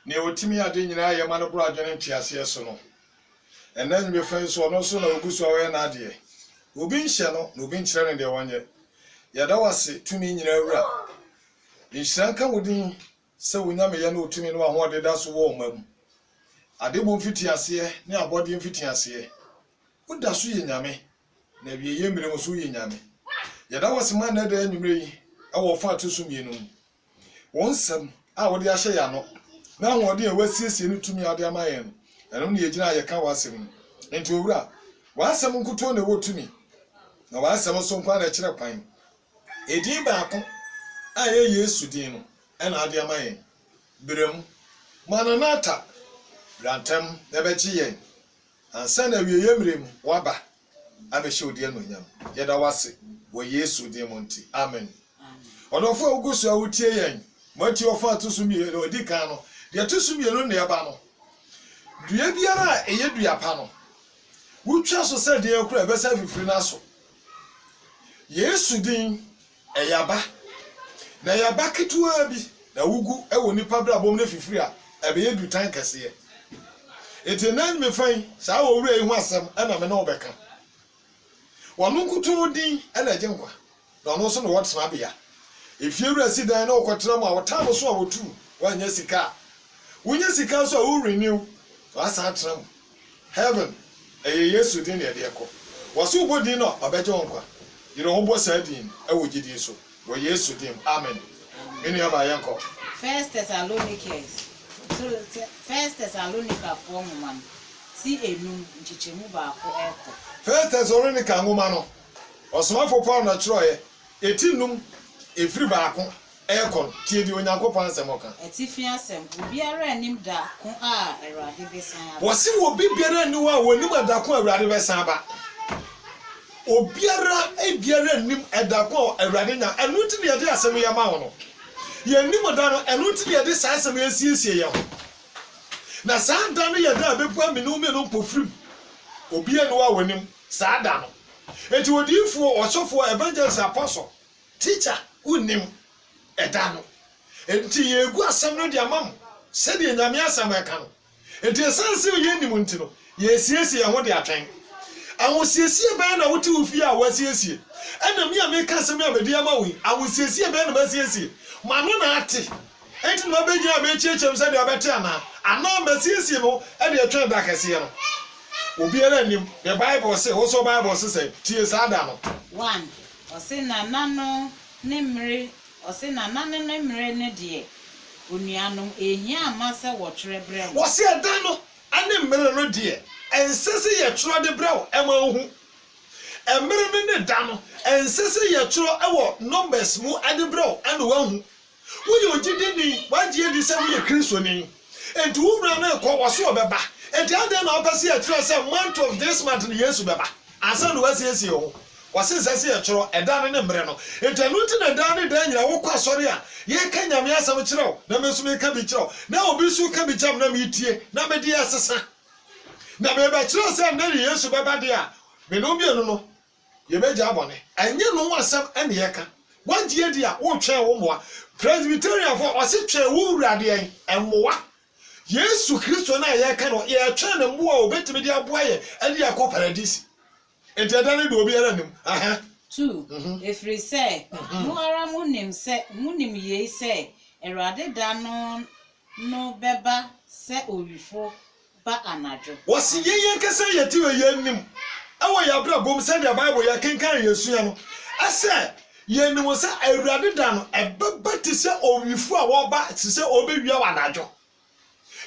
ne otimi ade nyina ye ma no bro adwene ntiase so no enen me fan so no so na ogusu awe na ade obi nhye no na obi nkyere ne de wonye yada wase tumi nyina awura nhyira wodin se wonya me ye na otumi no ahode da so wo mam ade bo mfitiase ne abode mfitiase woda so ye nyame na wie ye mire so ye nyame yada wase man na da anwumre yi awo fa to so mienu wonsam a wode ahye ya no na wode e wasiesie ne tumi ade amaye no eno ne yegina ye ka wasem enti owura wasem nkuto na wo tumi na wasem so nkwa na kire kwan edin baako a ye Yesu din no ena ade amaye berem mananata rantem ebechi yen ansa na wie ye mrem waba abehye odi anonyam yeda wase wo Yesu din monti amen odofo ogusu awutie yen mati ofa atosu mie no odi kan no de atosu mie no na eba no dua biara eye dua pa no wutwa so se de ekura ebesa fifiri na so Yesu din eyaba na yaba ketua bi na wugu ewo nipa bra bom na fifiri a ebe ye dutan kase etenan me fan sa wo wura ehu asem na me na obeka wonu kutu din na jenkwa na ono so no wotema bia efie wura si dan na okotra mu a wotam so a wotu wanya sika wonya sika so a wo renew wasa atram heaven Yesu din na de ekọ waso bodin no obeje wonkwa yiro ho bo sa din ewo gidi so wo Yesu din amen eni aba yanko First Thessalonians for man si enum nchichemu ba ko eko First Thessalonians ngoma no osomafo Paul na chroye etinum efiri ba ko eko tie di onyankopon asemoka etifia asem obiara anim da ko a Awurade besan aba wose wo bibiara ni wa wonim da ko Awurade besan ba obiara ebiara nim da ko Awurade nya enu ti ne de asem ya ma wono ye nim da no enu ti ne de sa asem ya siesie ye ho na sa da no ye da bepu aminu me no pofrim obiara ni wa wonim sa da no enti odifo osofo evangelist apostle teacher unim edano enti yegu asem no de amam se de nyame asem eka no enti esanse ye nim nti no ye siesie ho de atwen awosiesie ba na wote ofie a wasiesie ena me ameka asem ya bedi amawi awosiesie ba na basiesie mano na ate enti no begia abechiechem se de obete ana masiesie mo e de atwen da kase no obiara nim the Bible say also Bible say tie sada no 1 osina nano nemre osina nano nemre ne de onuanom ehia amase wo twere bre wo se da no ane mmere no de ensese ye tworo de bre wo ema ohuemmere ne da no ensese ye tworo ewo numbers mu ade bre wo ane wahu wo ye ogide ni wagie di se wo ye Kristo ni enti wo bra na ko wo se obeba enti ade na opese ye tworo se month of this month ni Yesu beba asa no wasiesie wo wase sese ye tworo eda ne mmere no enti anu ti na da ne da nyira wo kwa sori a ye ka nyame asam kirew na mesu me ka bi kirew na obi su ka bi cham na me tie na me di asesa na me ba kirew se na Yesu beba de a me no bienu no ye beja abone anye no asam ene ye ka wanje di a wo twen wo moa Presbyterian for wase twen wo wurade en emmoa Yesu Kristo na ye ka no ye twen na mmoa obetimi di aboa ye ene ya ko paradise enti adane do obi ara nim aha 2 efri se muara munim ye se Awurade da no beba se owifo ba anajo wasi ye kese ye ti we ye nim awo ya bra bom se the Bible ya kenkan Yesu ya no ase ye nim se Awurade da no ebeba ti se owifo a wo ba ti se obewia wa anajo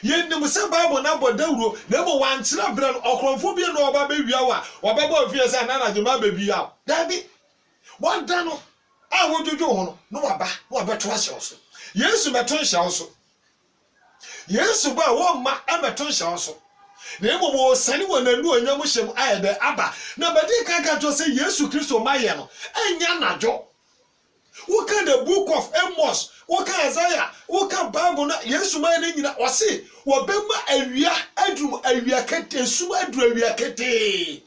ye nim se Bible na bodawuro na mo wankira bra no okromfo bi no oba bewia wa obaba ofie se na anajo ma bewia dabi wanda no a wojojo ho no wa beto ahye so Yesu beto ahye so Yesu ba wo ma emeto ahye so na emo mo sani wonanu onyam hyem ayede aba na bedi kan to say Yesu Kristo maye no enya najo wo kan the book of Amos wo kan Isaiah wo kan Bible na Yesu maye na nyina wo se wo bema awia adrum awia kete sum adru awia kete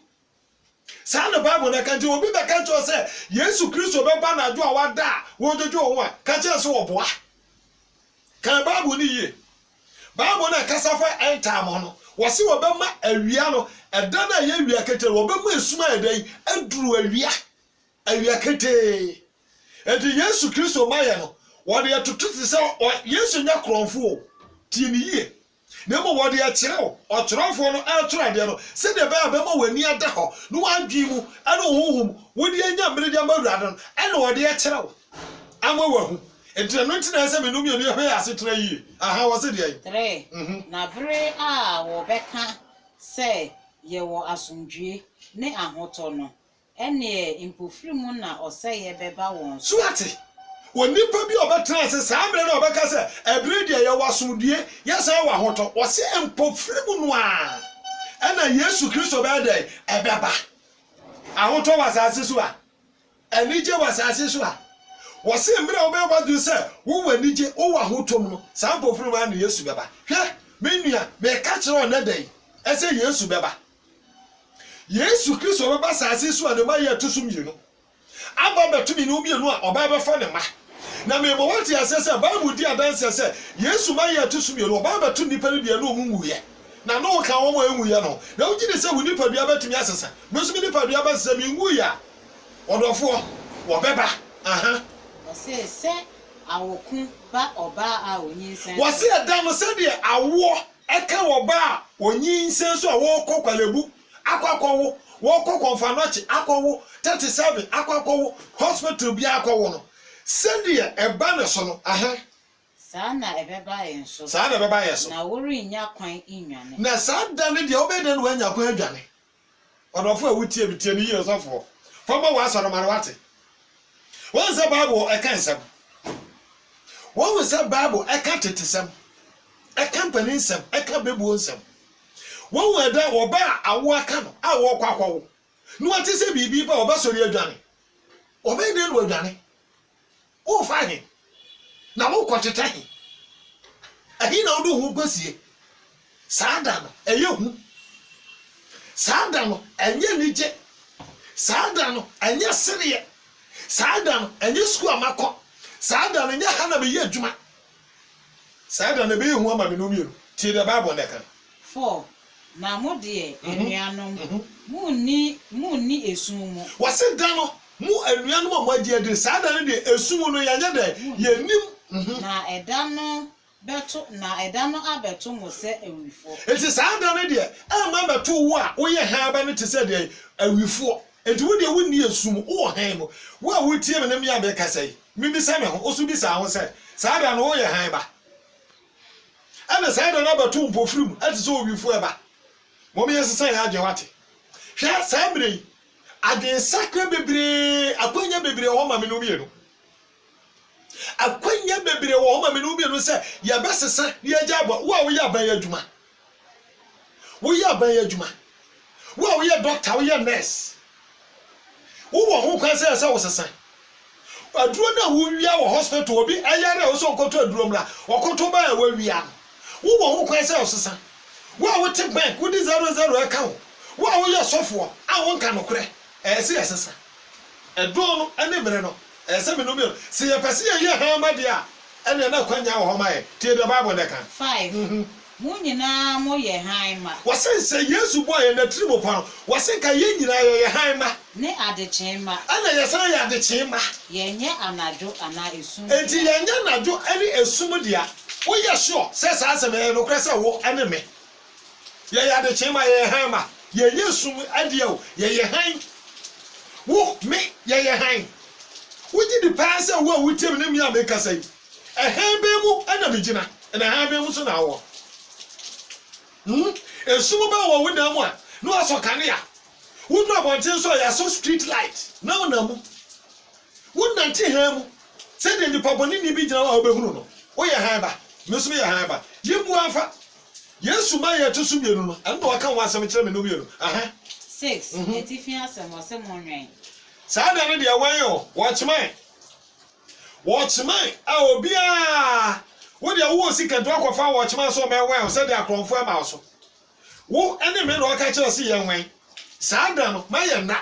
sa na Bible na kan je obi be kan to say Yesu Kristo be ba na jo a wada wo jojo ho a ka che so wo boa kan Bible ni ye Bible na kasa fa end time no wose wobema awia no eda na ye awia kete wobema esuma edan aduru awia kete enti Yesu Kristo maye no wode atoto se Yesu nya kronfo tie ni yie na mo wode ya kire o kirofo no atoro ade no se de ba bema wani ada ho no wadwi mu ana hohum wode anya mmere de amawurade no ana wode ya kire o ama wahu enti no ntina se menum ye no hwe asetena yie aha wose de ayi 3 na bere a wo beka se ye wo asomdwie ne ahoto no ene impofirimu na oseye beba won suate wonipa bi obetena se saa mre na obeka se ebere de ye wo asomdwie yesa wo ahoto wose impofirimu no a ena Yesu Kristo be dey ebeba ahoto wasase so a enije wasase so a wose mre obeba du se wo wanije wo ahotom no saa impofirimu a na Yesu beba hwe menua me ka kire on na dey ese Yesu beba Yesu Kristo beba sase so a ne ma ye tosum yinu aba betumi no bienu a oba be fa ne ma na me mo wati asese Bible di adanse se Yesu ma ye tosum yinu oba betu nipa ne bienu omunwu ye na no ka wo mo enwu ye no na ugi ne se wo nipa dua betumi asesa me so nipa dua ba se me nwu ya odofo wo beba aha wose se awoku ba oba a onyinsen wose edan no se de awo eka wo ba a onyinsen so a wo kokwalebu akwakowo wo kokonfa nochi akowo 37 akwakowo hospital bi akowo no sendie eba ne so no aha saa na ebeba yenso saa na beba yeso na wori nya kwan inwane na saa da ne de obede no wanya kwan adwane odofo a wutie bitie ni yi osofo fama wa asoro mare wate won se Bible e kan sem won se Bible e kan tetesem e kan panisem e kan bebu onsem won weda oba awo aka no a wo kwakwawo no ati se bibi ba oba sori adwane oba ide no adwane o fa he na wo kwoteta he ahi na odo hu gosie saada no eye hu saada no enye nije saada no enye siriye saada no enye sku amako saada no enye hana be ye adwuma saada no be hu ama me no miru tie the Bible neka 4 na mo de enuanom munni esumu wase da no mu enuanom a mo adi adi saada no de esumu no yanye de yenim na edano abeto mo se awifo enti saada no de ama beto wo a wo ye ha ba no te se de awifo enti wo de wonni esumu wo han mo wo a wo tie me na me ya be kasai mimi se me ho osu bi sa ho se saada no wo ye han ba ana saada no abeto mpofirim ati so awifo eba mo me yesesa ya adwe wate hwa sabre adwen sakra bebre akwanya bebre ho ma me no mienu akwanya bebre ho ma me no mienu se ya besesa ya jabo wo a wo ya ban adwuma wo ya ban adwuma wo a wo ya doctor wo ya nurse wo ho kwan se wo sesa aduro na wo wia wo hospital obi ayare wo so nkoto aduro mla wokoto ba ya wo wia wo ho kwan se wo sesa wo a wo te bank wo di 00 account wo a wo ya sofo a wo nka nokre se yesesa edo no ene mere no se me no mi se ye pese ye ha ma dia ene na kwanya wo ma ye tie the Bible neka 5 mu nyina mo ye han ma wose se Yesu boy na tribo pa wose ka ye nyina ye han ma ne adechen ma ana ye san ye adechen ma ye nye anajo ana esum enti ye nya anajo ene esum dia wo ye sure se sa se me no kre se wo ene me ye ya adechen ma ye han ma ye Yesu adia o ye han wo me ye han wo di the pass wo a wo tem ne mi ameka sai han be mu ana me gina na han be mu so na wo esum ba wo na mu a no aso kanea wo do abonten so ya so street light na wo na mu wo nanti han mu se de ni paboni ni bi gina wo obehunu no wo ye han ba me so ye han ba ye mu afa Yesu ma ye to so mienu no endo aka wo asem kire me no mienu aha 6 etifia asem ose monwen saada ne de wan yo watchman a obia wo de wo sika to akwafa watchman so me wan so de akronfo ma so wo ene me no aka kire se ye wan saada no ma ye na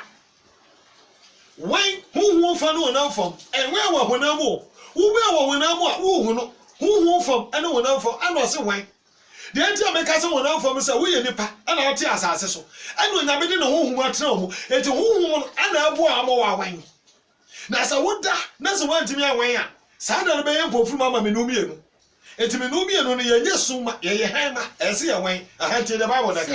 wan hu fa no na fam enwe wa honam wo we wa honam a wo hu no hu fam ene honam fam ana se wan de enti ameka se wona mfom se wo ye nipa ana wote asase so ana onyame de ne honhom atena mu enti honhom no ana abo amo wa wan na se woda na se wantimi awan a saa da no be ye mpofuru mama menumi enu enti menumi enu no ye nyesuma ye hema ese ye wan ahantie de bible da ka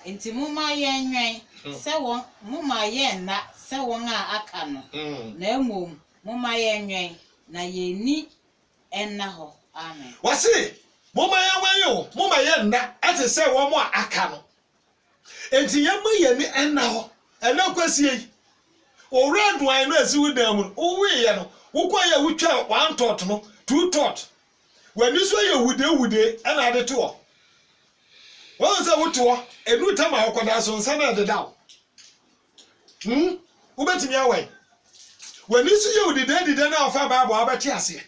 enti muma ye nwen se won muma ye na se won a aka no na emom muma ye nwen na ye ni enna ho amen wase muma ye wan yo muma ye nda ate se won mo aka no enti ye ma ye ni enna ho ena kwasie o red wine no asiwu dan mu o we ye no wo kwa ye wutwa one tot no two tot when you so ye wude ena ade to o wọ́n sẹ́ wọ́n tó ẹnu tẹ́ ma ọkọ̀ dà so nsá náà deda o wọ́n bẹ tìmí awẹ́ wọ́n ní sọ yẹ òdìdẹ́ náà ọ̀fà báàbò abẹ́ tí a sẹ́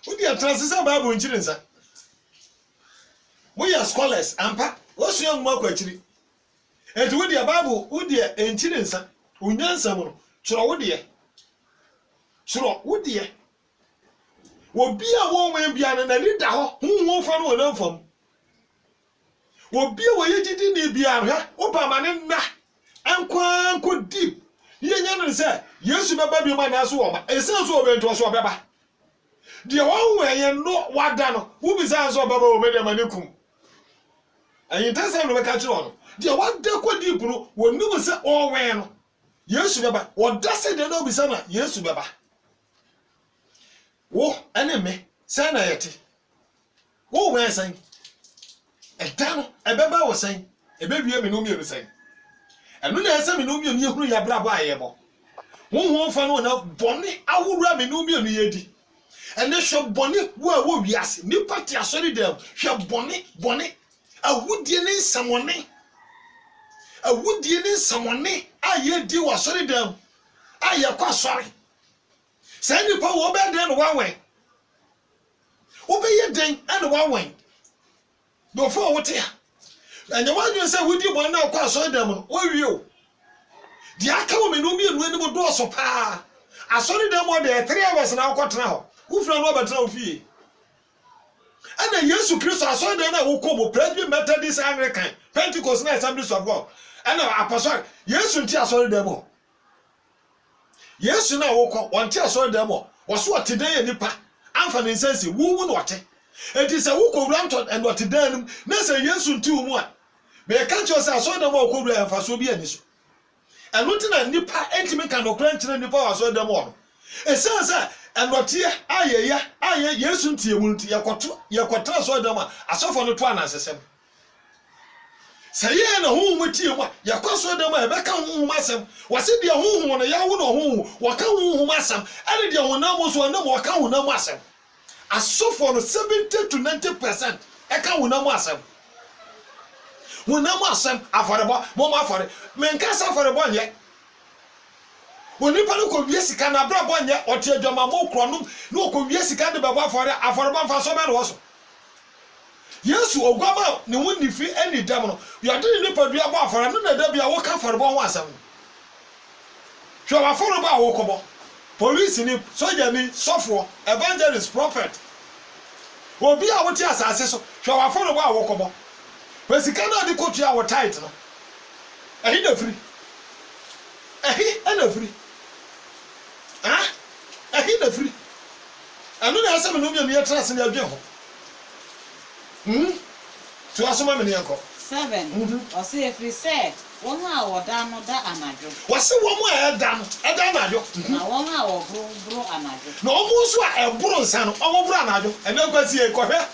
wọ́n di ẹ̀tàn sísẹ́ báàbò nkyiri nsá wọ́n yẹ scholars ampa wọ́n sọ yẹ ń mú akọ akyiri ètò wọ́n di ẹ̀ báàbò wọ́n di ẹ̀ nkyiri nsá ònyá nsá mu no kyerọ wọ́n di ẹ̀ wọ́n bí a wọ́n wọ́n bí a nà ní da hɔ huhu fa no wọ́n náà fam. Obi wo ye gidi ni bia hwa oba ma ne na anko deep ye nya no se Yesu baba bi ma na so wo ma esan so obento so obeba de wo we ye no wada no wo bi san so baba o me de ma ne kum ayin ta se no be ka kire no de wada ko deep no wonu mu se o we no Yesu baba wo da se de no bi san na Yesu baba wo ene me san na yete wo we san etano ebeba wo sen ebewie me no mi enu sen enu na ese me no mi enu ehunu ya bra ba ayebo wonwon fa no na bone awura me no mi enu yedi ene hwe bone wo wiase ni party asori dem hwe bone awudie ne nsamone aye di wa asori dem aye kwa asori se ni pa wo be den no wawen wo be ye den ene wawen before what here and you want to say we did one now quite them or you the account me no be no any do so pa I saw them more there 3 hours now got now who from Robert now fee and then Jesus Christ I saw them now who come Presbyterian Methodist Anglican Pentecost and Assemblies of God and now apostle yes until I saw them all yes now who come one I saw them all was what today nipa amfa ne sense wo no what it is a who granted and what then na say Yesu nti umu a me ka cho say so dem okobru en faso bi ani so eno ti na nipa entimi kan okran kire nipa wa so dem o e say enote aye Yesu nti emu nti yakotra so dem a asofo no to anansesem say ye na hu mu ti emu a yakoso dem a be ka hu masem wase de hu no ya wo no hu wo ka hu masem ane de hu na mo so na mo ka hu na mo asem asofo no 70 to 90% eka wonam asem aforebo mo ma afore menka sa aforebo nye woni pa no ko wie sika na bra bo nye oti adwama mo kronom no ko wie sika de babo aforebo mfa so be no so Yesu ogwama ne woni fi ani dam no yode ni pa dua bo afore no na da bia wo ka aforebo ho asem hwe aforebo a wo kobo police ni soldier ni sofo evangelist prophet obi a wote asase so hwe waforo bo a wokobo wesika na de kotu a wo tight no ehi na free anu na asem no mi e trust na adwe ho to asoma me ne yanko 7 o se free say won a woda no da anajo wase wo mo e da anajo na won a wo bro anajo na o mo so a eburo nsa no o mo bro anajo ene kwasi e kohwe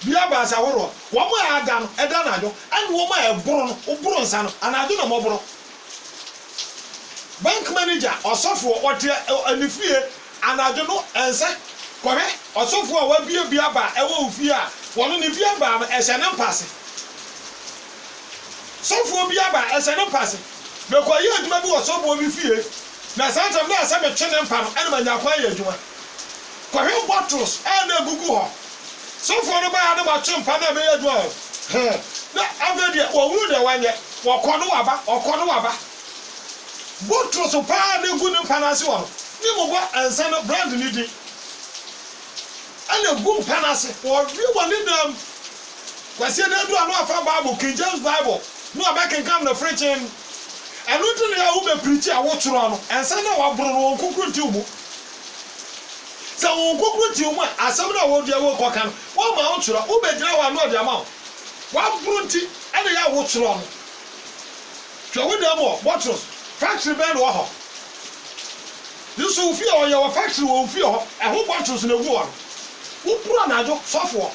bia ba sa woro wo mo e da no e da anajo ane wo mo e buro no o buro nsa no anajo na mo buro bank manager osofo ote anifie anajo no ensa kohwe osofo a wa bia ba e wo ofie a wono ni bia ba e se ne mpase sofo bia ba ese no passe be ko ye aduma bi wo so bo bi fie na santam na asa me twene mpa no ene manya kwa ye aduma ko he bottles e na gugu ho sofo no ba ya na ma twempa na be ye aduma na avedi wo wuru de wanye wo kono waba bottles pa na gu ni mpa na se wo ni mo bo ansa no brand ni di ɛna gu mpanase wɔwie wɔ ne nam kwasi na do ano afa Bible King James Bible no abekenkam na frichin ɛno ti na wo be preach a wo toro no ɛnsa na waboro no nkukuru ti mu sɛ wo nkukuru ti mu a asɛm na wo dia wo kɔka no wo ma wo toro wo be gyina wa no de ama wo waboro ti ɛna ya wo toro no twa wo dem wo bottles factory bɛn wɔ hɔ this wo fi o ye wo factory wo fi hɔ ɛho bottles na gu hɔ wo puro anajo sɔfo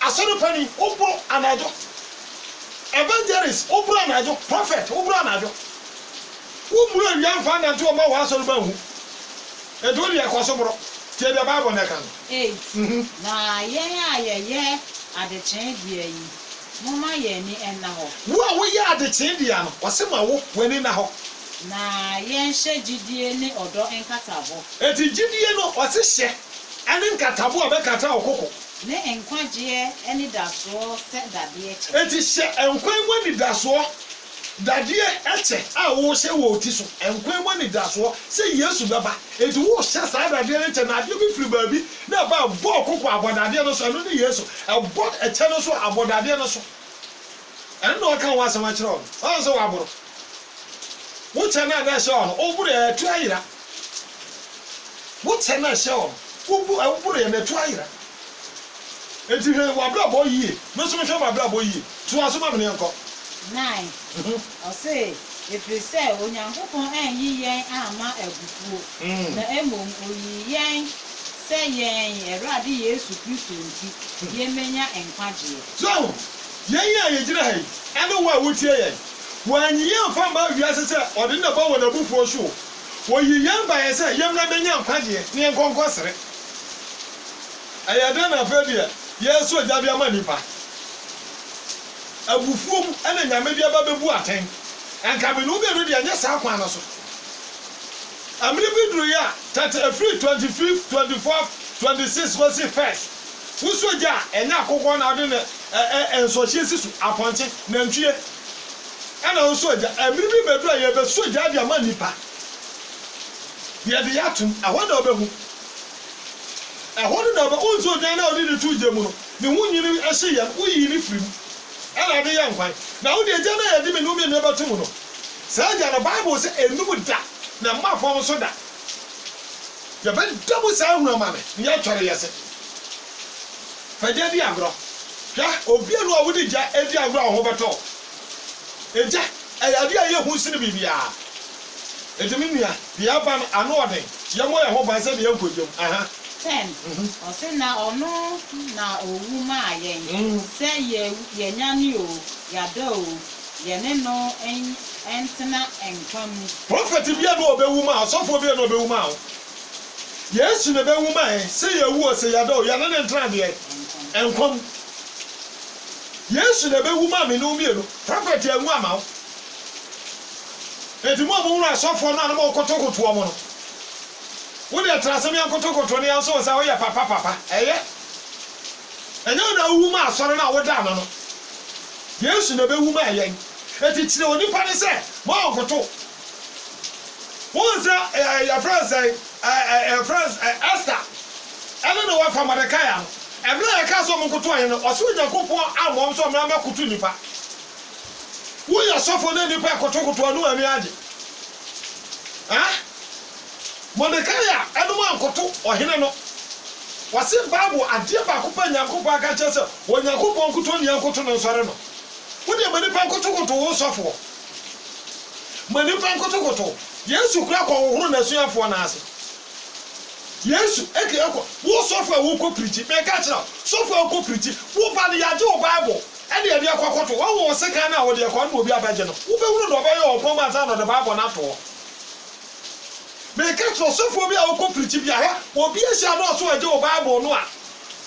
asɔre pani wo puro anajo evangelist wo puro anajo prophet wo puro anajo wo puro wian fa na nto ma wa asɔre ba hu edo de ekoso bro tie de Bible na kan na ye adekyen dia yi mama ye ni enna ho wo a wo ye adekyen dia no wose ma wo wani na ho na ye nhye gidie ni odo enkatabo eti gidie no wose hye ane nkatabo a be kata okoko ne enkwaje eni daso se dade eche eti hye enkwan mu ni daso dade eche a wo hye wo ti so enkwan mu ni daso se Yesu baba eti wo hye sa dade eche na ade bi firi ba bi na ba bo okoko abodade no so no ni Yesu ebo eche no so abodade no so ene no kan wa sama kire o so wa boro wo che na da hye o no buru etu ayira wo che na hye o wo buru e na etu ayira enti he wa bra boy yi me so me hwe ma bra boy yi tu aso ma me nko 9 o say efiri sɛ onyankopɔn anyi yɛn ama agufuo na emom oyi yɛn sɛ yɛn Awurade Yesu Kristo nti yɛmenya nkwagye so yɛn ya yɛgyina ha yi ɛne wo a wotie yɛn wanyi yɛn fa ma wiase sɛ ɔde na ba wɔ na bufuo so oyi yɛn ba yɛ sɛ yɛmra benya nkwagye ne yɛn kɔnkɔ sere ayɛda na fa bia Yesu agya bia ma nipa abufuom ene nyame bia ba bebu aten anka me no be no dia nya sa kwa na so amri bi duru ya tata free 25 24 26 was first wuso gya enya akokɔ na ade ne enso hie sisu aponche na ntwie ana wuso gya amri bi bedu ya be so gya bia ma nipa dia de yatum ahɔ na obehu ehonu na ba unzo dan na odi de tuje mu no ne hunyini ehye ya uyi ni firim ala de yankwan na odi eja na ya de me no me ba tu mu no sa ja na Bible say enum da na mafom so da ya ben double sa hu ma me ne ya tware yese faje di agro ya obi anu a wodi ja edi agro a ho beto eja ayade aye hu sine bibia edimi nua bia ba anu ode ye mo ye ho ban se de yankojom aha 10 o se na ono na owu ma yen se ye nyani o ya da o ye ne no entena enkwam prophet bia no obewu ma asofo bia no obewu ma Yesu ne bewu ma se ye wu o se ya da o ya ne entena de enkwam Yesu ne bewu ma me no mienu prophet enwu ama o eti mo mo asofo no anamo kotokoto mo no wo de trasem yan kotokoto ne yan so sa wo ya papa eye enyo na wu ma asore na wo da no Yesu na be wu ma yen eti kire oni pa ne se mo onkoto wo se ya friends Esther ele no wa fa Mordecai no ebele ya ka so mo koto ayen no o so Yakobon amom so me amakoto nipa wo ya sofo na nipa kotokoto anu ami age Mordecai anu ankoto ohene no wase Bible ade ba ko pa Yakobon aka che se wo Yakobon koto ni ankoto no sore no wo de mani pa kotokoto wo sofo mani pa kotokoto Yesu kura ko horo na suafo na ase Yesu eke eko wo sofo wo ko preach me ka kira sofo ko preach wo ba ne yaje o Bible ene ye de akokoto wo wo seka na wo de ko na obi abaje no wo be wuru do ba ye o pon ma sa no de Bible na to me ka kira sofo bi a wo ko preach bi a obi e sia no so aje o Bible no a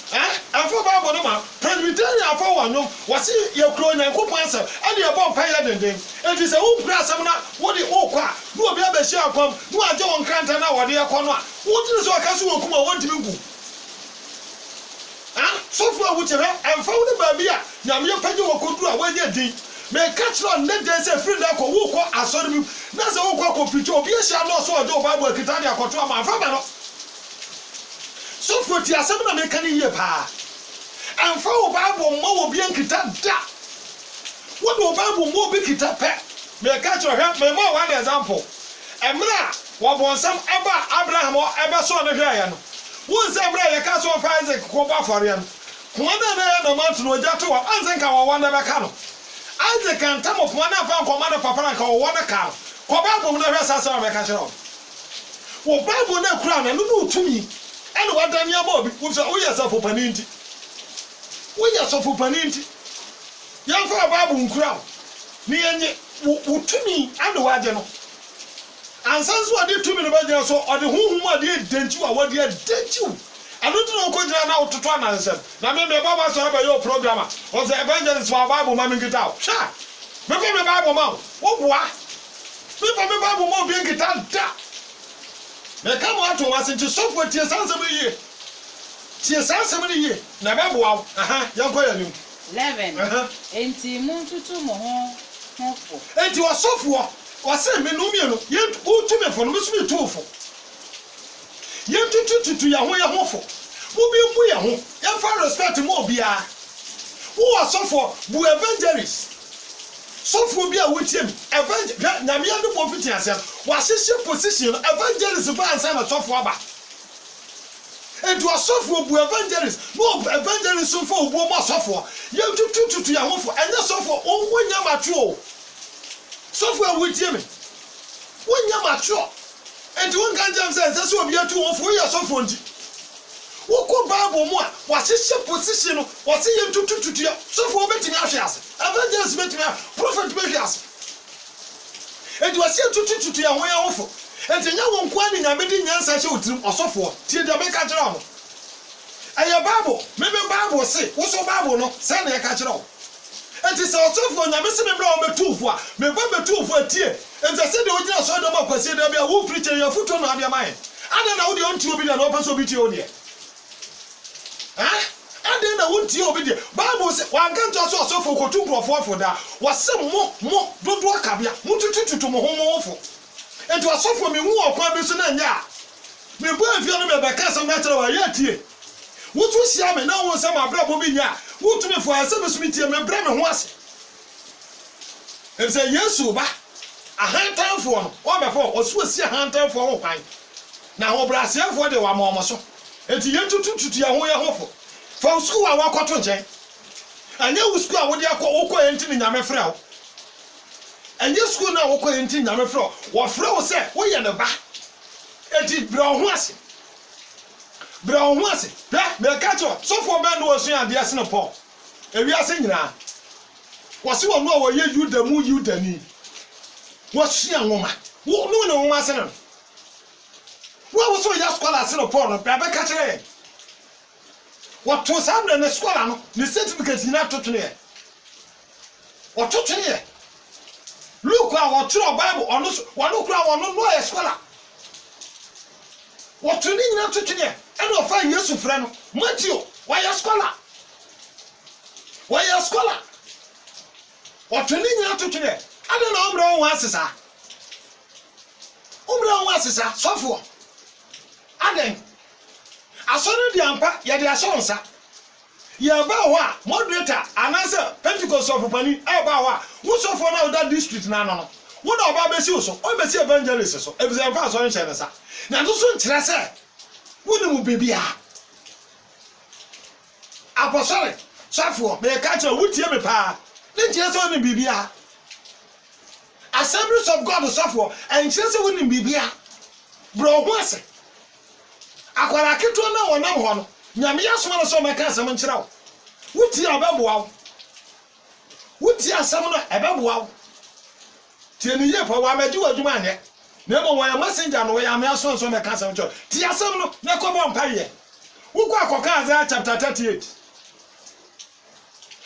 afọ Bible no ma Presbyterian afọ wanyo wasi ye kro Nyankopon asem ene ye bon pa ye denden enti se wo kura asem na wo de wo kwa no obi abashi akwam no aje won kranta na wo de ye ko no a wo tiri so aka so wo kuma wo ntimi gu sofo a wo tere emfa wo de ba bi a nyame ye page wo koduru a wo ye din me ka kira ne de se free da ko wo ko asori mi na se wo ko preach obi e sia no so aje o Bible akita de akoto ama afa ba no so for ti asem na me kan yie pa amfa wo Bible mo wo bi enkita da wo do Bible mo bi kita pe me ka cho hwe me mo one example emra wo bonsam eba Abraham o ebe so no hwe ya no wo se emra ye ka so fa Isaac ko ba fare ya no ko na na man to no ja to anzen ka wo wona be ka no Isaac kan tamo ko na fa ko ma na papa na ka wo wona ka ko Bible mo na hwe sa sa me ka chiro wo Bible na kura na no tumi ene wadan ya ba obi wo se wo ye sa fo pani nti wo ye sa fo pani nti ya fa Bible nkura ni enye wo tumi ane waje no ansanso ade tumi no baje so ode huhum ade denti wa wode denti anu tun ko jira na ototo anansem na me baba so aba yo programmer o se evangelist for Bible ma me ngita sha me for me Bible ma wo boa me for me Bible ma bi ngita da me ka mo ato wase nti sofo tie sansem yie tie sansem yie na be boa aha yanko ya nim 11 enti muntutu mo ho fo enti wasofo wase me no mienu ye utume fo no me so me tufo ye tututu ya ho fo wo bi mu ya ho ye fa respect mo bia wo wasofo bu evangelist sofo bia wo tie mi evangelist na me ando mo fiti asem wasese position evangelist ba ansa na sofo aba enti wasofo bu evangelist no evangelist fo obu mo sofo ye tututu ya ho fo enya sofo onwo nya matwo sofo wo tie mi wonya matwo enti won kan jam say so obi atu won fo ye sofo ndi wo ko Bible mu a wasese position no wase ye tututu ya sofo obetimi ahwe ase evangelist betimi prophet betimi ase enti wase tututu ya ho fo enti nya won kwa ni nyame di nyansa hye otirim osofo tie da me ka kire ho aya Bible me Bible say wo so Bible no say na ye ka kire ho enti se osofo nyame se me bra o betufo a me ba betufo atie enti se de ogina so do ma kwase da bia wo preacher ya futo no abia mai ada na wo de onti obi da na opa so bi tie o de ada na wo tie obi de Bible se wa kan to so osofo ko tu nkrofo da wase mo dodo akabia mo tututu mo ho fo enti osofo me hu okwa bi so na nya me bo afia no me be ka so na kire wa ya tie wo tu sia me na wo se ma bra bo bi nya wo tu me fo ase me so mi tie me bra me ho ase e say Yesu ba ahantanfo no o be fo osu asi ahantanfo ho kwan na ho brasiafo de wa ma so enti ye tututu ya ho fo fo school a wakoto nchen anya wo school a wo de akọ enti ni nyame frɛ wo anya school na wo kɔ enti nyame frɛ wo frɛ wo sɛ wo ye ne ba enti bra ho ase me ka cho so fo be no osu ade ase no Paul ewi ase nyina wo se wo no wo ye Yudani wo sua nwoma wo no ne nwoma ase no wo so ya scholar ase no Paul no bra be ka kire wo to sam ne scholar no ne certificate ni atoto ne wo toto ne look a wo tro Bible ono wo no kura wo no ye scholar wo to ni nyina toto ne and of find Yesu frɛ no Matthew why a scholar what training you to today I don't know umra won asesa so for aden asoro di ampa ye de asonsa ye ba ho a moderator anasa Pentecost of pani e ba ho a wo so for na that district na no wo na oba be si wo so o be si evangelist so e be se fa so nche ne sa na so nkyere se wonu mu bebia apostolic safo me ka che wutie me pa ne ntie se wonu bibia Assemblies of God safo en ntie se wonu bibia bro ho ase akwara keto na wonam ho no nyame yaso no so me ka asem nkyere wo wutie abeboa wutie asem no ebeboa tie ni ye pa wa maji wadwuma anye na mo wa messenger no ya me aso so me ka asem nkyere tie asem no na ko bo mpaye wukwa akoka Isaiah chapter 38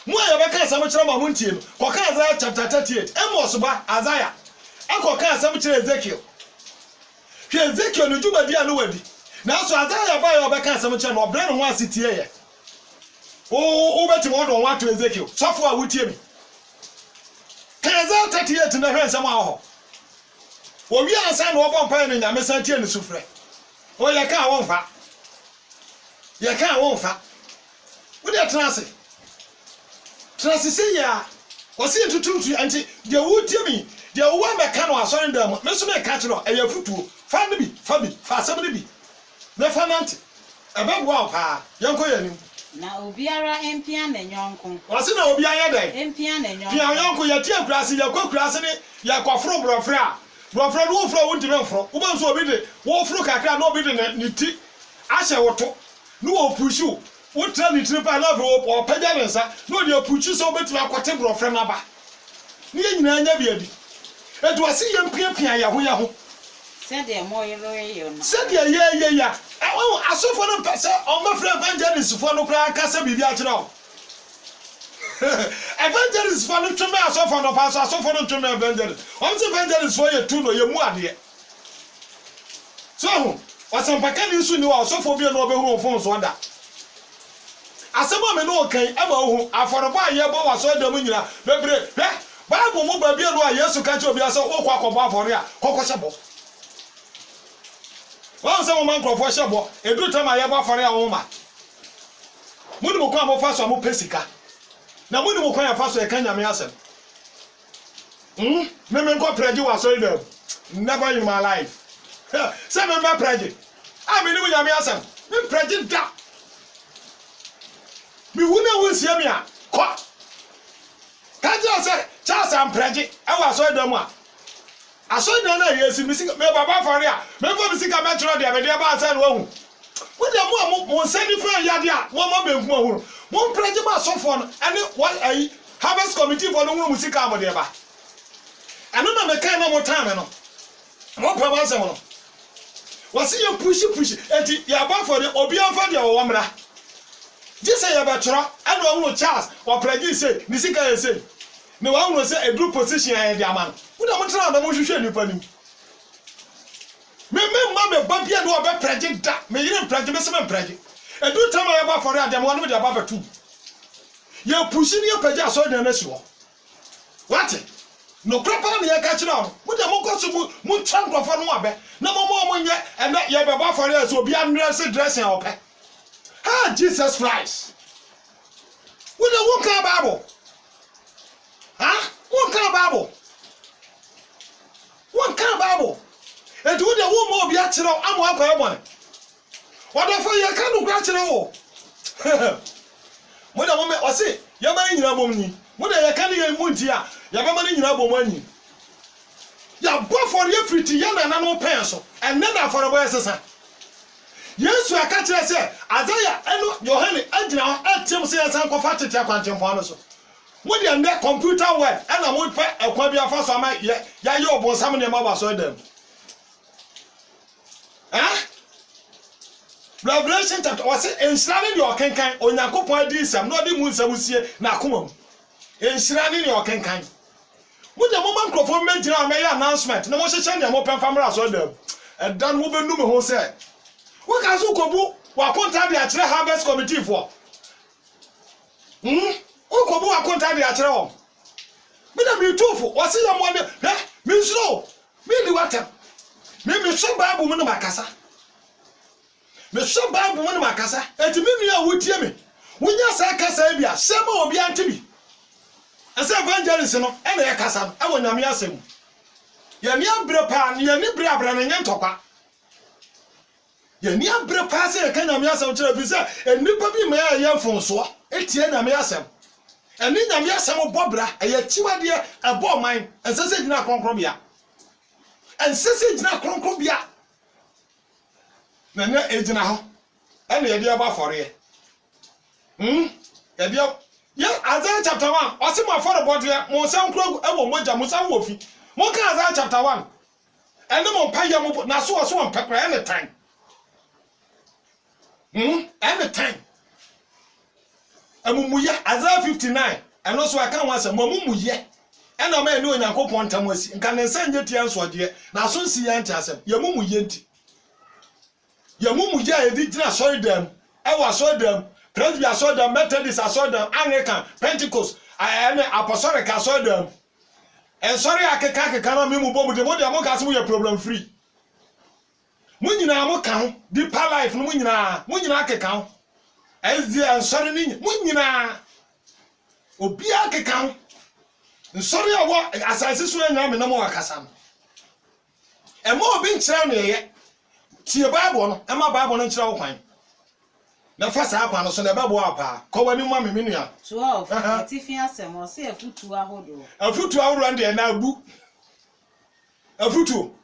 mo ya be ka asem nkyere ma mo ntie no koka Isaiah chapter 38 Amos ba Isaiah akoka asem nkyere Ezekiel no dwuma dia no wadi na so Isaiah ba ya be ka asem nkyere no obere no ho asitie ye o beti mo do wa to Ezekiel sofo a wutie mi Isaiah 38 na hwe nsem aho wo wi ansa na obo mpa no nyame san tie ne sufre o ye ka wo mfa ye kan won fa wo de trase say ya o se tututu anti de wo tiemi de wo meka no asori dem me so me ka kiro e ya futuo fa ne bi fa asem ne bi na fa nante ebe bo pa yenko yanim na obiara empia na nyonko wase na obi anya dai empia na nyonko pia nyonko ya tie kurase ya kurase ne ya kwafro brofra no wofro wonti menfro wo ban so obi de wo fro kakra na obi de ne ti ahye woto no wo pushu wo tra ni tripa na wo pagya ne nsa no de pushu so obetumi akote brofra na ba ne nyina anya biadi edu ase ye mpia ya ho said the more you know said ya asofo no pese o ma fra evangelist fo no kra aka se bibia akira evangelist fo no tweme asofo no pa so asofo no tweme evangelist o se evangelist fo ye tu no ye mu ade so wasampaka ni su ni wa asofo bi no obehuru fo so da asemo me no kan e ma ohu aforobo aye bo wa so da mu nyina bebre Bible mo ba bi no a Yesu ka che obi asa wo kwa kobo afore a kokko sebo wọ́n sẹ́ wọ́n máa ń kọ̀ fọ́ ṣẹ́ bọ̀ èdú tẹ́ máa yẹ bọ́ afọ́rẹ́ àwọn ọmọ múni mo kọ́ àmọ́ fásọ àmọ́ pẹ́ sika na múni mo kọ́ yẹn fásọ ẹ̀ka nyàmé asẹ̀m mímí nkọ́ pẹ̀rẹ̀jì wà sọ́rí dẹ̀ never in my life sẹ́ mi mbẹ́ pẹ̀rẹ̀jì mi ní mo nyàmé asẹ̀m mi pẹ̀rẹ̀jì da mi wú náà wọ́n sie mi à kọ́ kájí ọ̀sẹ̀ Charles and pẹ̀rẹ̀jì ẹ̀ wà sọ́rí dẹ̀ mu à aso na yesi misika me baba fare a me fo misika me tro de be de ba san wo hu wo de mo send for yade a mo mo be nku ahuru mo preje ba so for no ane what ai harvest committee for no musika mo de ba anu na me kan na mo time no mo pa ba se mo no wasi ye push enti ya ba for de obi afa de wo mra jise ya ba tro anu ahuru Charles o preje say misika ye say me wa ahuru say a group position ya de ama no Uda mutra na mo hwehwe nipa nim. Me ma me ba bia do obe preje da. Me yire preje me se me preje. Edu time ya ba for adem wonu me de ba batu. Ye pushi ni preje aso de na si wo. What? No krapa na ye ka kire on. Mo de mo koso mu twa nkrofo no abe. Na mo nye ene ye be ba for ya so bia ndress dressing ope. Ah Jesus Christ. Wo de wo ka Bible. Ha? Wo ka Bible. One can Bible. And do the woman be at all. I'm one. Whatever you can gratulate. When a woman was say, you're marrying your woman. When I can't even muntia, you're marrying your woman. You're both for every young and no pencil, and then for a boy. Yes, you are catching us. Isaiah, and your honey, and now at Tim says, Uncle Fatty Tapan. When you are computer web, and I won't pay a quabia for some, ya you born some of them over so them. Revelation chapter was enshrining your cancan on Yakopo dis, I'm not the moon Sabusia, Nakumum. Enshrining your cancan. With the moment Crawford made your announcement, no more session, your open family so them. And Dan will be no who said, what can you go? What contact the actual harvest committee for? Okobu akonta de akere wo me na me tofo o se ya mo de me nsuro me ni watem me so Bible mo no makasa me so Bible mo no makasa enti me nua wotie me wonya sa kasa bia sema obi ante bi ase evangelist no e na ye kasa no e wo nyame asem ye ni abre pa ye ni bre abra na nyentokwa ye ni abre pa se ye ka nyame asem kire bi se enipa bi ma ye fonso etie nyame asem eni nyame asem bobra eye chiwade ebo man ensese gina konkrobia ensese gina konkrobia na na ejina ho ene ye dia ba fore ye dia ya Isaiah chapter 1 osi mo fore body mo san kro ewo moja mo san wo fi mo ka Isaiah chapter 1 ene mo pa ya mo na so so on pekra ene time ene time amumuya Isaiah 59 eno so aka wan se mamumuye ena ma ene onyankopon tamasi nka ne sanje tie nsode na so nsi ya nti asem ya mumuye nti ya mumuye a edi gina sorry dem e wa sorry dem Presbyterian sorry dem Methodist sorry dem Anglican Pentecost ene Apostolic sorry dem en sorry akeka na memu bomu de mo de mo ka se mo ye problem free mo nyina mo ka ho deeper life no mo nyina akeka ho ezi ansori ni munyina obi akeka ho nsori awo asase so anya me na mo akasa no emo obi nkyira no ye tie bible no ema bible no nkyira wo kwan na fa sa akwa no so na bebo apa ko wani mu amemi nua 12 etifi asem o se afutu ahodo ande na abu afutu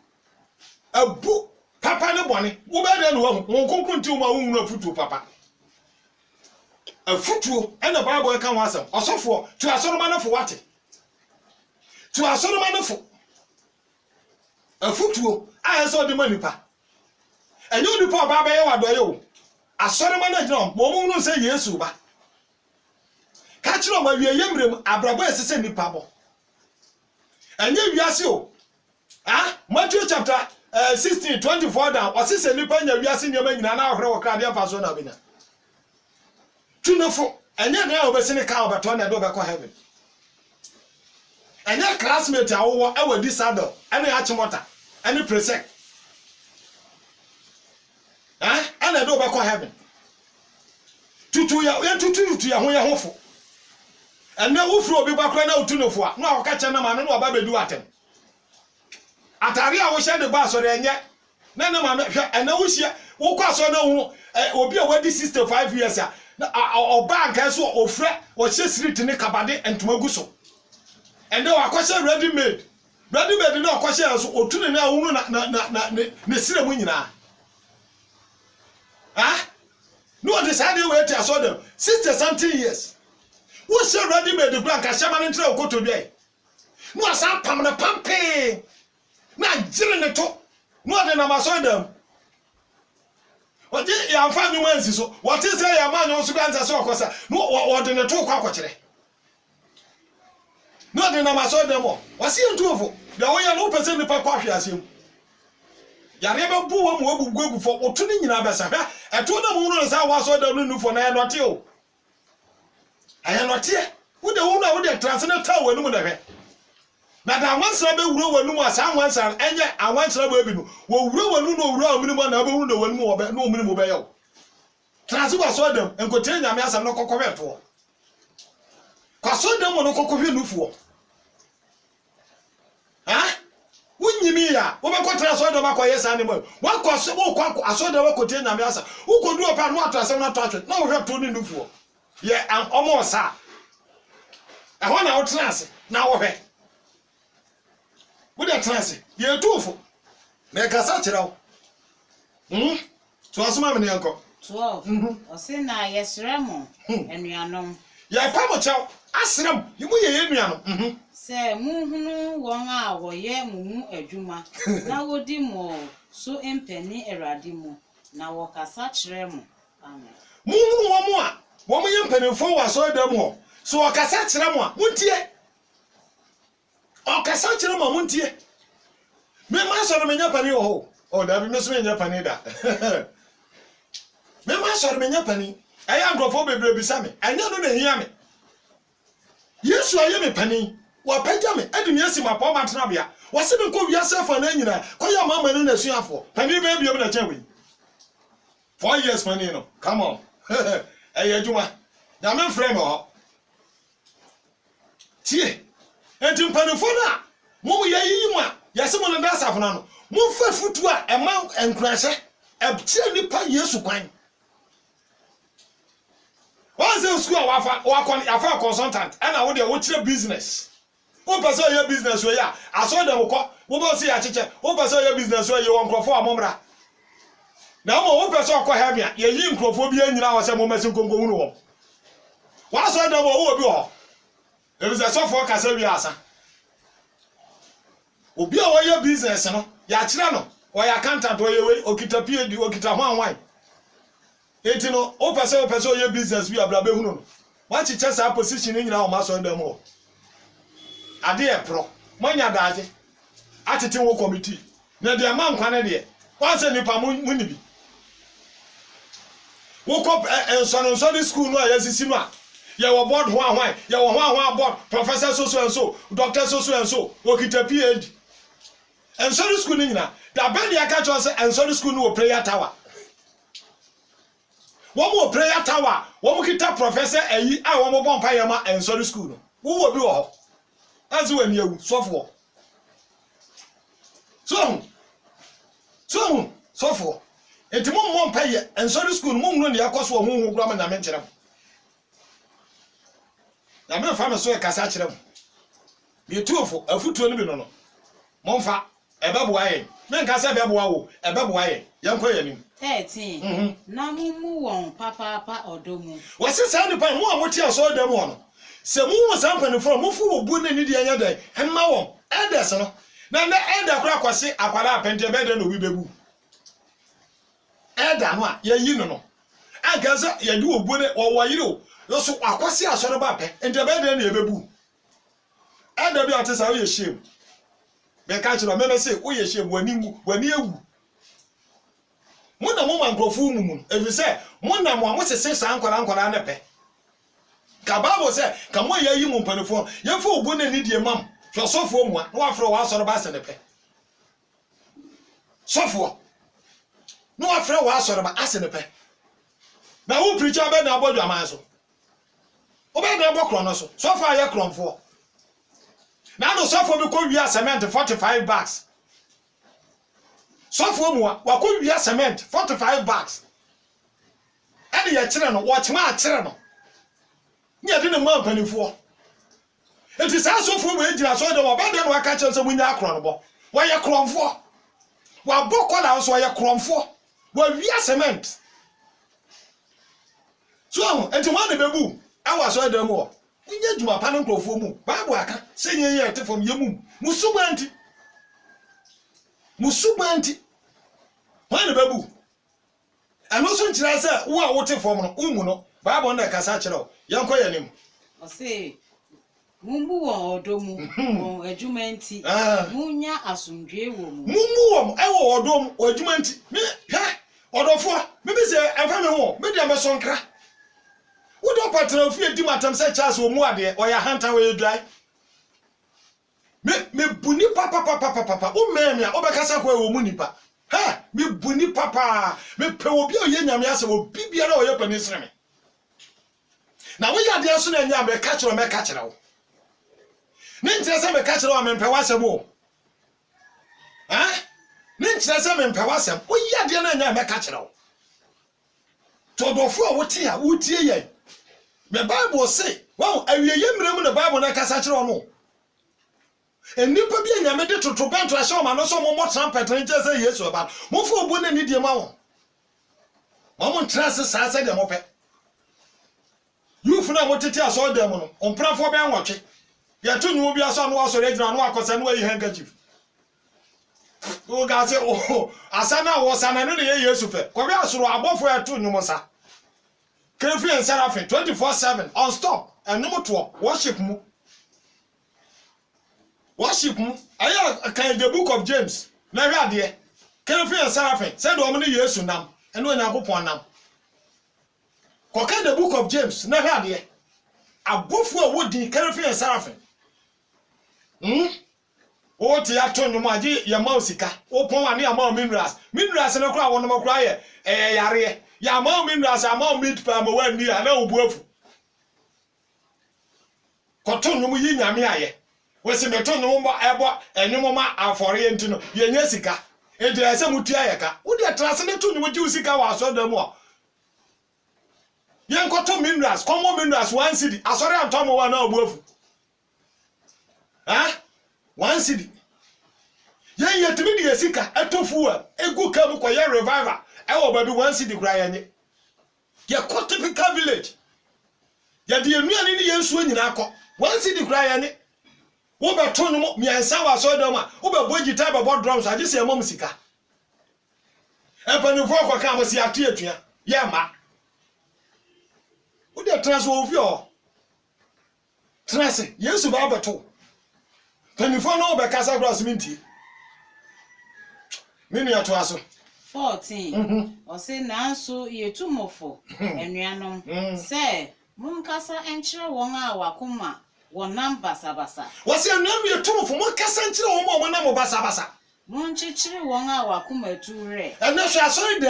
abu papa ne bone wo be de no wo konkonti wo ma wo nu afutu papa afutu ena bible ka ho asem osofo tu asoroma no fo wate tu asoroma no fo afutu ayeso de manipa enyo nipa ba ba ye wadoye o asoroma na gina mo mu no se Yesu ba ka kiro ma wie yemrem abrabo esese nipa bo enye wiase o Matthew chapter 16:24 down osese nipa nya wiase nyema nyina na ahwere wo krade afa so na benya tunefo enye na obesi ne ka obeto na do be ko heaven enye classmate awo e di saddle ene ya chimota ene presec ene do be ko heaven tutu ya ho hofo ene ufru obi bakra na utunefo a na okache na ma no oba bedu atem atari a wo hye de ba so re enye na na ma hwe ene wo hye wo kwa so na hu obi a wadi 65 years a oba anka so ofre wo hye street ne kabade entoma gu so ende wa kwose ready made na kwose so otune na hu na ne sire mu nyina no decide we to aso them 60 something years wo hye ready made bra anka hye ma ne ntre okoto bi no asan pam na pampe na jire ne to no de na maso dem oje ya fa nyu mansi so what is say ya man so ganza so okosa no o de ne to kwa kwakire no de na maso dem o wasi ntuofo de wo ya no pese nipa kwa hwe asem yare be bu wo mu obugu egufo otu ni nyina besa hwa eto na mu no sa waso dem no nufo na enote o ayenote wo de wo na wo de transnatal wanu mu na hwe na da wansa be wuro wanu mu asa wansa enye awansa be bi no wo wuro wanu no wuro amini mu na be wuro no wanu mu obe no omini mu be yawo transiba so dem enkotere nyame asam no kokkobe to kwa so dem no kokkobe nufuo wunyimi ya wo be kotra so dem akoye sa ne mo wa kwa so wo kwa aso dem kotere nyame asam wo kodu opa no atrasem na to atwe na wo hwe to ni nufuo ye omo sa ehona na wo trans na wo hwe Bude transe ye tufo me kasa kirawo to asoma me yanko 12 ose na yesremo enuanom ya pamo chaw asrem yimu ye enuanom se muhunu won a woye mumu adwuma na wodi mo so empani erade mu na wo kasa kiremo amen muhunu wo mo a wo mo ye mpanifo wa so dem ho so wo kasa kiremo a muntie o kasa kiremo a muntie me ma so me nya pani ho o da bi me so me nya pani da me ma so me nya pani aya ngrofo bebre bisa me anya no na hia me Yesu aye me pani wa pagya me edi me asi mapo matena bia wo se me ko wiase fa na nyina ko ya mama no na suafo pani be bia me na chewe 4 years pani no come on aya juma ya me frame ho tie enti panifo na mo ye yi mu a yase mo na da safuna no mo fa futu a ema enkrase e kire nipa Yesu kwan Waze school wafa consultant ana wo de wo kire business wo pese ye business we ya aso de wo bo se ya cheche wo pese ye business we ye won krofo amomra na mo wo pese okọ heavy ye yi nkrofo bi anyina wo se mo mesi nkonko hunu wo wa so de wo obi ho e bi se so for kasa wi asa obi a wo ye business no ya kire no wo ya accountant wo ye we okita PhD okita hwanwan eti no o pese ye business bi abrabe hunu no wa chi chesa position nyina o ma so ndem ho ade e pro manya daje atete wo committee na de ma nkwane de wa se nipa mu ni bi wo ko enso school no ayasisi no a ye wo board ho ahwan ye wo ho board professor so and so doctor so and so okita PhD enso school ni nyina da be de aka cho se enso school no prayer tower One more prayer tower, one kita professor ayi a one more bompa yama and sorry school. Who will be all? As when you software. So for. And to mom pay and sorry school moon run the across one moon grammar and mention them. I'm not famous so a cassachem. The two of a foot to a million. Monfa, a babuay. Men cassa babuao, a babuay, young quayin. 13. Na mumu won papa odomu. Was it sound upon more what you saw them one? Se mu was happening from Mufu Bunny the other day, and Mawon, Anderson. Then the end of crack was say, Aquala Pentabed and Wibebu. Edama, ye know. I guess you do a bunny or why you also Aquasi a sort of bape, and the bed and Yabebu. And the artist are you shame. They can't remember say, we shame when you. Muna muma nkrofo mumu ebi se muna mo se sesa ankwala na pe ka Bible se ka mo yayi mu mpanefo ye fa obo na ni die mam hwe sofo mu a na wa fro wa asoro ba se ne pe sofo na wa fro wa asoro ba ase ne pe na wo preacher be na abodu aman so obe na bokro no so sofo aye kromfo na no sofo be ko wi cement 45 bags. So for more, what could be a cement 45 bags? And your children watch my children. You didn't want penny for. It is also for me, I saw the abandoned work catch us when you are cronable. Why you crom for? While book one house why you crom for? Well, we are cement. So, and to one of the boo, I was all the more. We get to a panel for mu, Babwaka, saying yet from Yamu, Musubanti. Musubanti. When the babu. And also, Chilasa, who are water from Umuno, Babu and Casachero, Yanko Yanim. I say, Mumbu or Domu, or a Jumenti, Munya Asundre woman. Mumbu, or Dom, or Jumenti, me, or four, maybe say, I found a home, maybe I'm a sonkra. What do Patron fear Dimatam such as Muade or your hunter where you dry? Me buni papa, oh, mammy, Obacasa, where Munipa. Ha, me buni papa, me pewobio yenyamiasa wo bibia na oye panisreme. Na we ya de so na nya me catch o. Ne ntire se me catch o me mpewasem o. Ha? Ne ntire se me mpewasem, wo ya de na nya me catch o. Todofo a wote a wotie ye. Me Bible say, wow, awieye mremu na Bible na kasa kire o no. Enipa bi anyame de totobanto a show ma no so mo trumpet nje say Yesu aba mo fo obo na ni die ma won mo ntrase sa de mo pe yufu na mo tete aso de mo no onprafo be nwotwe ya to nyu bi aso no aso regina no akosa no ayi handkerchief o ga say oh asana wo sana no ye Yesu fe ko bi asoro abofo ya to nyu mo sa Kefi and Seraphim 24/7 on stop and no to worship mu. Worship mu. Aya kan the book of James. Na hwa de. Kefi and Seraphim said o mo ne Yesu nam. Eno Onyankopon nam. Ko kan the book of James na hwa de. Abofo a wodi Kefi and Seraphim. O ti ato no ma gi ya ma osika. O pon ane ya ma minerals. Minerals no kra wono mo kra ye yare. Ya ma minerals ama meat pa ma wa ni ana obuafu. Ko to no yi nyame aye. We se me to no mo ebo enwom ma afore ye ntino ye nya sika. E de ase mutu ayeka. Wo de trase ne to no mo ji sika wa so da mu o. Ye nko to minerals, common minerals 1 cedi. Asore anto mo wa na obuafu. Ha? 1 cedi. Ye timi de sika etofu a egu ka mu ko ye revival. Ewo baby 1 cedi kura ye nye. Ye ko typical village. Ye de enuane ni ye nsuo nyina akọ. 1 cedi kura ye nye. Wo be to no miensa wa so dom a, wo be bo guitar be bo drums age se emom sika. Epanifo ko ka mo si atu atua. Ye ma. Wo de trans wo fi o. Trans Yesu ba beto. Panifo no be kasa cross minti. Mini ato aso 14 o se nanso yetumofo enuanom se munkasa enkyere won a wakoma wonam basabasa wo se enuanom yetumofo munkasa enkyere won a wonam basabasa Monchichiri won a wakuma ture. Ene hwe asori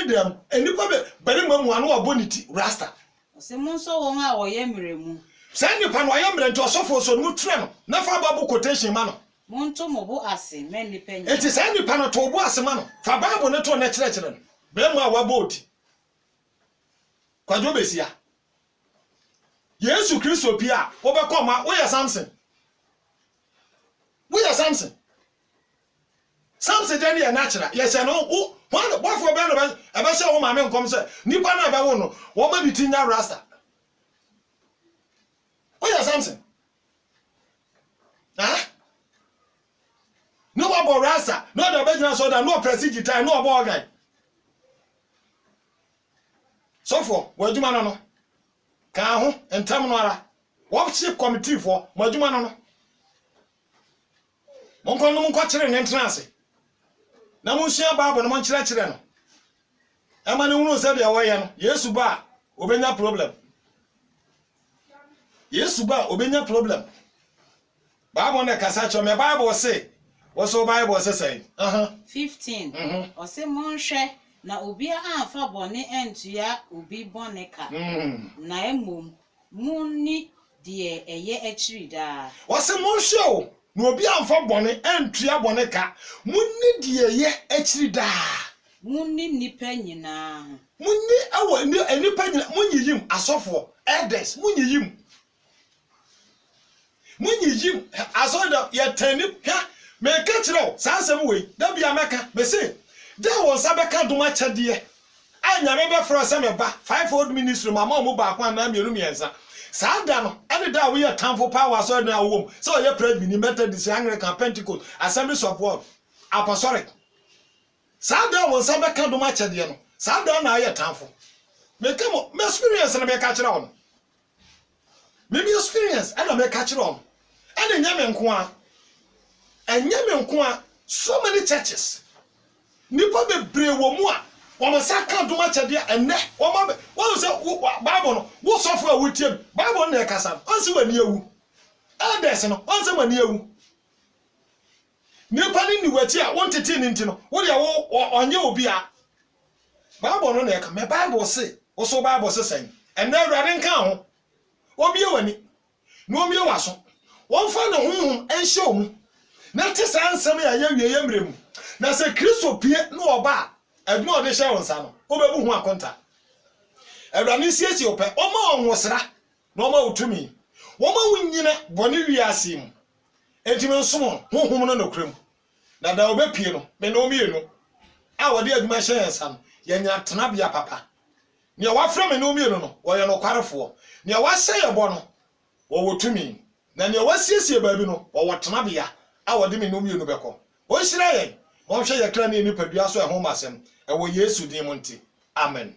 dem enipa be bari mamu anu oboniti rasta. Se monso won a woye mremu. Say nipa no oye mre nti osofo so no ture no. Na fa Bible quotation ma no. Monto mobo ase men nipa nyi. Enti say nipa no to obo ase ma no. Fa Bible ne to na kire no. Be mu a waboti. Kwadwo besia. Yesu Kristo pia wo be koma wo ya Samson. Wo ya Samson. Samson dey na natural. Yes no wo for be no be say wo ma me nkom say nipa na be wo no wo ma bitinya rasta. Wo ya Samson. No about rasta, no the bedroom soda, no prestige time, no about guy. So for wajuma no ka ho entam no ara worship committee for wajuma no monko kire ne entrance na munhia Bible no monkyerɛ no ema ne hunu se de awoye no Yesu ba obenya problem Bible na kasa cho me Bible say what's the Bible say 15 ose monhwɛ na obia anfa bone entua obi bone ka na emom munni de eye akiri da wose monhwɛ o na obi anfa bone entua bone ka munni de eye akiri da munni nipa nyina munni awo nipa nyina munyiyim asofo elders munyiyim asoda yetani ka me ka kire o sansem we da bia meka me say da won sabeka doma kyade anya me be fro se me ba 5-fold ministry mama mo ba kwa na mienu miensa saa da no ene da we ye tanfo power so na wom so ye pray bi ni Methodist Anglican Pentecost Assemblies of God Apostolic saa da won sabeka doma kyade no saa da na ye tanfo me kemo me experience na me ka kire o me experience ana me ka kire o ene nyame nko a so many churches nipa be brave wo mu a wo sa ka doma kyade enne wo say Bible no wo sofo a wotiem Bible na ekasa onse wani ewu elders no onse wani ewu nipa ni wati a won tete ni nti no wo de wo onye obi a Bible no na eka me Bible say wo so Bible say sen enne awurade nka ho obi ewani no obi ewaso won fa na honhom enhye omu na te sa ansem ya ye mremu na se Kristo pie no oba admu ode hye wonsa no obebu hu akonta awurade siesie ope oma onwosra na oma utumi woma wunyina bone wiase mu entime nsom honhom no nokrem na da obepie no me na omienu a wode aduma hye yensa no yenya tenabia papa ne wafra me na omienu no wo ye no kwarefo ne wahye yebo no wo wotumi na ne wasiesie baabi no wo tenabia a wode me na omienu beko wo hyira yen wo hwe ye kra ne nipadua so ehom asem e wo Yesu din mu nti amen.